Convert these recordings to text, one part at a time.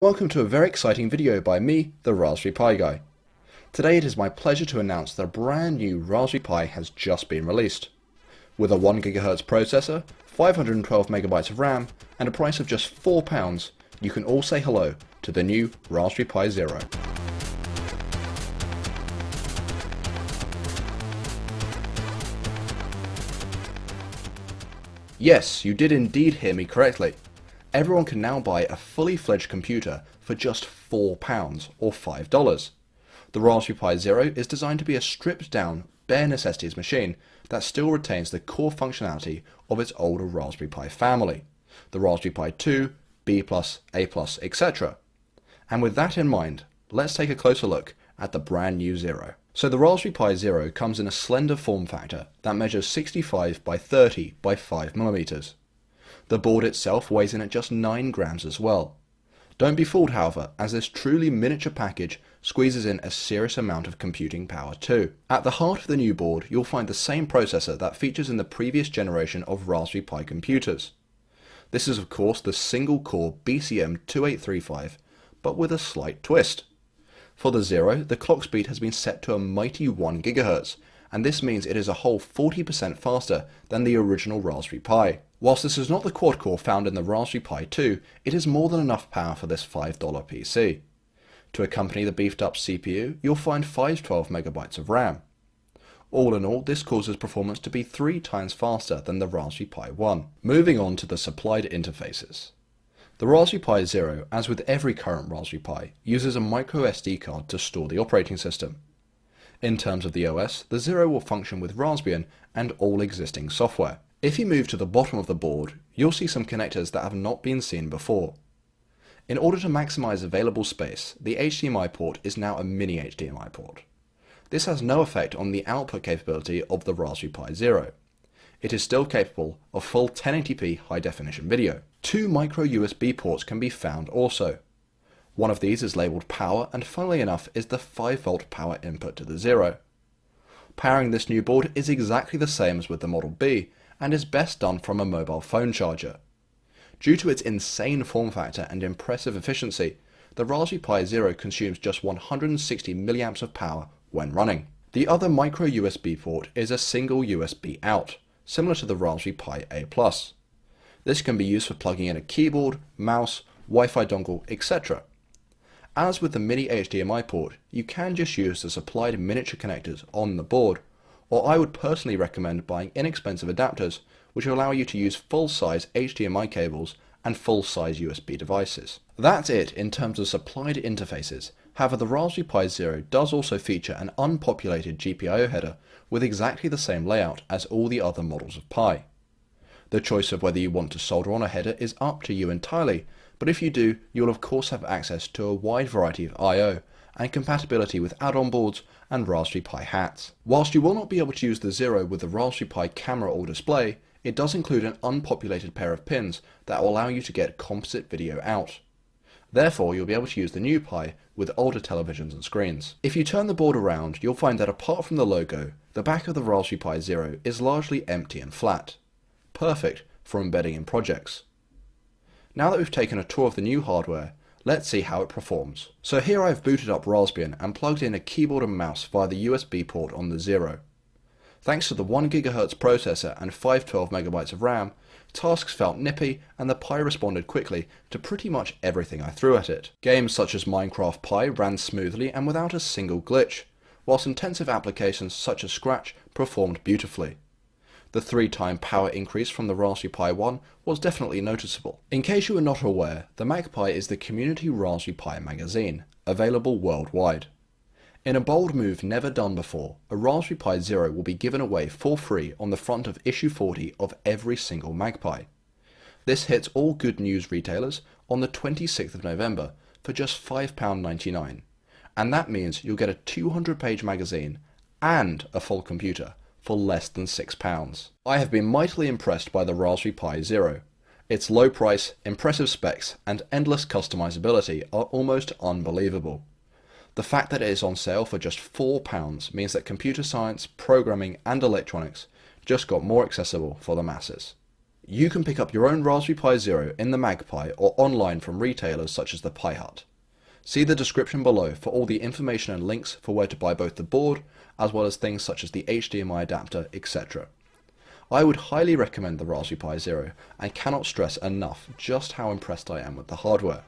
Welcome to a very exciting video by me, the Raspberry Pi guy. Today it is my pleasure to announce that a brand new Raspberry Pi has just been released. With a 1 GHz processor, 512 MB of RAM, and a price of just £4, you can all say hello to the new Raspberry Pi Zero. Yes, you did indeed hear me correctly. Everyone can now buy a fully fledged computer for just £4 or $5. The Raspberry Pi Zero is designed to be a stripped down, bare necessities machine that still retains the core functionality of its older Raspberry Pi family, the Raspberry Pi 2, B+, A+, etc. And with that in mind, let's take a closer look at the brand new Zero. So the Raspberry Pi Zero comes in a slender form factor that measures 65 by 30 by 5mm. The board itself weighs in at just 9 grams as well. Don't be fooled, however, as this truly miniature package squeezes in a serious amount of computing power too. At the heart of the new board, you'll find the same processor that features in the previous generation of Raspberry Pi computers. This is of course the single-core BCM2835, but with a slight twist. For the Zero, the clock speed has been set to a mighty 1 GHz, and this means it is a whole 40% faster than the original Raspberry Pi. Whilst this is not the quad-core found in the Raspberry Pi 2, it is more than enough power for this $5 PC. To accompany the beefed-up CPU, you'll find 512 MB of RAM. All in all, this causes performance to be 3 times faster than the Raspberry Pi 1. Moving on to the supplied interfaces. The Raspberry Pi Zero, as with every current Raspberry Pi, uses a micro SD card to store the operating system. In terms of the OS, the Zero will function with Raspbian and all existing software. If you move to the bottom of the board, you'll see some connectors that have not been seen before. In order to maximize available space, the HDMI port is now a mini HDMI port. This has no effect on the output capability of the Raspberry Pi Zero. It is still capable of full 1080p high-definition video. 2 micro USB ports can be found also. One of these is labelled power, and funnily enough is the 5V power input to the Zero. Powering this new board is exactly the same as with the Model B, and is best done from a mobile phone charger. Due to its insane form factor and impressive efficiency, the Raspberry Pi Zero consumes just 160 mA of power when running. The other micro USB port is a single USB out, similar to the Raspberry Pi A+. This can be used for plugging in a keyboard, mouse, Wi-Fi dongle, etc. As with the mini HDMI port, you can just use the supplied miniature connectors on the board, or I would personally recommend buying inexpensive adapters which allow you to use full-size HDMI cables and full-size USB devices. That's it in terms of supplied interfaces. However, the Raspberry Pi Zero does also feature an unpopulated GPIO header with exactly the same layout as all the other models of Pi. The choice of whether you want to solder on a header is up to you entirely, but if you do, you'll of course have access to a wide variety of I/O and compatibility with add-on boards and Raspberry Pi hats. Whilst you will not be able to use the Zero with the Raspberry Pi camera or display, it does include an unpopulated pair of pins that will allow you to get composite video out. Therefore, you'll be able to use the new Pi with older televisions and screens. If you turn the board around, you'll find that apart from the logo, the back of the Raspberry Pi Zero is largely empty and flat. Perfect for embedding in projects. Now that we've taken a tour of the new hardware, let's see how it performs. So here I've booted up Raspbian and plugged in a keyboard and mouse via the USB port on the Zero. Thanks to the 1 GHz processor and 512 MB of RAM, tasks felt nippy and the Pi responded quickly to pretty much everything I threw at it. Games such as Minecraft Pi ran smoothly and without a single glitch, whilst intensive applications such as Scratch performed beautifully. The 3-time power increase from the Raspberry Pi 1 was definitely noticeable. In case you are not aware, the MagPi is the community Raspberry Pi magazine, available worldwide. In a bold move never done before, a Raspberry Pi Zero will be given away for free on the front of issue 40 of every single MagPi. This hits all good news retailers on the 26th of November for just £5.99, and that means you'll get a 200-page magazine and a full computer for less than £6. I have been mightily impressed by the Raspberry Pi Zero. Its low price, impressive specs, and endless customizability are almost unbelievable. The fact that it is on sale for just £4 means that computer science, programming, and electronics just got more accessible for the masses. You can pick up your own Raspberry Pi Zero in the Magpie or online from retailers such as the Pi Hut. See the description below for all the information and links for where to buy both the board as well as things such as the HDMI adapter, etc. I would highly recommend the Raspberry Pi Zero and cannot stress enough just how impressed I am with the hardware.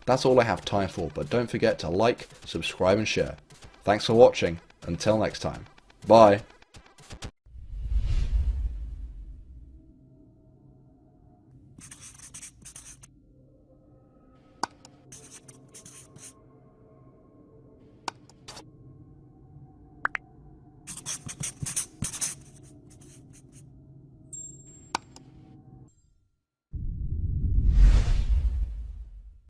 That's all I have time for, but don't forget to like, subscribe and share. Thanks for watching. Until next time. Bye.